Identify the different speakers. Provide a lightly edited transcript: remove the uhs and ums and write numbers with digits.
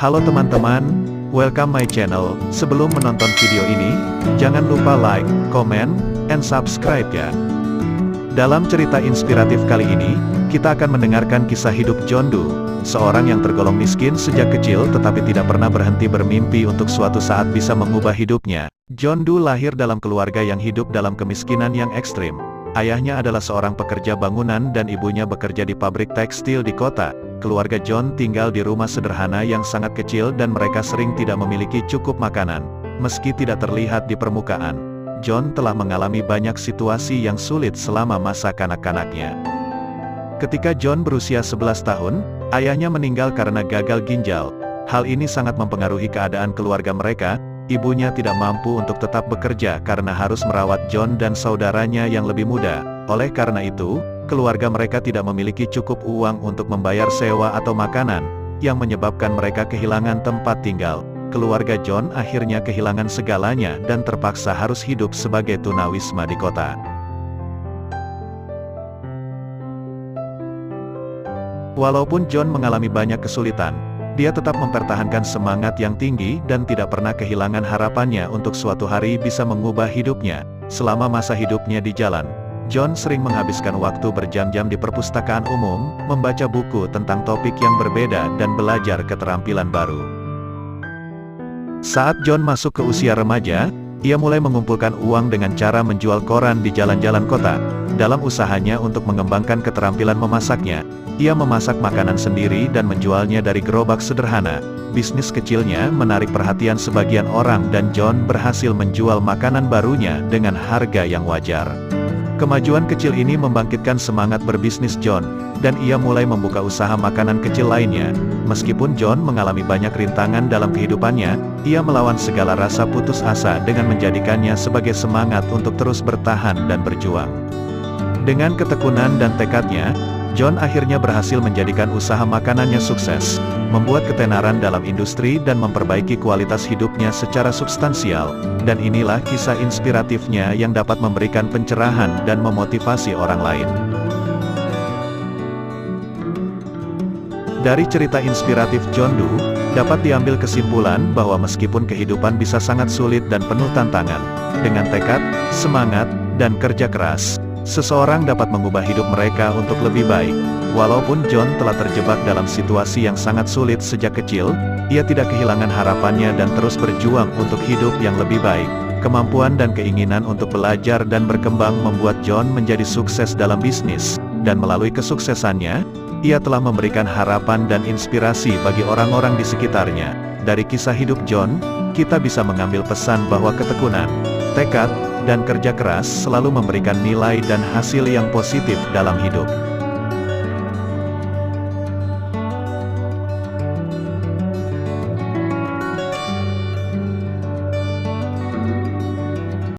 Speaker 1: Halo teman-teman, welcome my channel. Sebelum menonton video ini, jangan lupa like, comment, and subscribe ya. Dalam cerita inspiratif kali ini, kita akan mendengarkan kisah hidup John Doe, seorang yang tergolong miskin sejak kecil tetapi tidak pernah berhenti bermimpi untuk suatu saat bisa mengubah hidupnya. John Doe lahir dalam keluarga yang hidup dalam kemiskinan yang ekstrim. Ayahnya adalah seorang pekerja bangunan dan ibunya bekerja di pabrik tekstil di kota. Keluarga John tinggal di rumah sederhana yang sangat kecil dan mereka sering tidak memiliki cukup makanan. Meski tidak terlihat di permukaan, John telah mengalami banyak situasi yang sulit selama masa kanak-kanaknya. Ketika John berusia 11 tahun, ayahnya meninggal karena gagal ginjal. Hal ini sangat mempengaruhi keadaan keluarga mereka. Ibunya tidak mampu untuk tetap bekerja karena harus merawat John dan saudaranya yang lebih muda. Oleh karena itu, keluarga mereka tidak memiliki cukup uang untuk membayar sewa atau makanan, yang menyebabkan mereka kehilangan tempat tinggal. Keluarga John akhirnya kehilangan segalanya dan terpaksa harus hidup sebagai tunawisma di kota. Walaupun John mengalami banyak kesulitan, dia tetap mempertahankan semangat yang tinggi dan tidak pernah kehilangan harapannya untuk suatu hari bisa mengubah hidupnya. Selama masa hidupnya di jalan, John sering menghabiskan waktu berjam-jam di perpustakaan umum, membaca buku tentang topik yang berbeda dan belajar keterampilan baru. Saat John masuk ke usia remaja, ia mulai mengumpulkan uang dengan cara menjual koran di jalan-jalan kota. Dalam usahanya untuk mengembangkan keterampilan memasaknya, ia memasak makanan sendiri dan menjualnya dari gerobak sederhana. Bisnis kecilnya menarik perhatian sebagian orang dan John berhasil menjual makanan barunya dengan harga yang wajar. Kemajuan kecil ini membangkitkan semangat berbisnis John, dan ia mulai membuka usaha makanan kecil lainnya. Meskipun John mengalami banyak rintangan dalam kehidupannya, ia melawan segala rasa putus asa dengan menjadikannya sebagai semangat untuk terus bertahan dan berjuang. Dengan ketekunan dan tekadnya, John akhirnya berhasil menjadikan usaha makanannya sukses, membuat ketenaran dalam industri dan memperbaiki kualitas hidupnya secara substansial. Dan inilah kisah inspiratifnya yang dapat memberikan pencerahan dan memotivasi orang lain. Dari cerita inspiratif John Doe, dapat diambil kesimpulan bahwa meskipun kehidupan bisa sangat sulit dan penuh tantangan, dengan tekad, semangat, dan kerja keras, seseorang dapat mengubah hidup mereka untuk lebih baik. Walaupun John telah terjebak dalam situasi yang sangat sulit sejak kecil, ia tidak kehilangan harapannya dan terus berjuang untuk hidup yang lebih baik. Kemampuan dan keinginan untuk belajar dan berkembang membuat John menjadi sukses dalam bisnis, dan melalui kesuksesannya, ia telah memberikan harapan dan inspirasi bagi orang-orang di sekitarnya. Dari kisah hidup John, kita bisa mengambil pesan bahwa ketekunan, tekad, dan kerja keras selalu memberikan nilai dan hasil yang positif dalam hidup.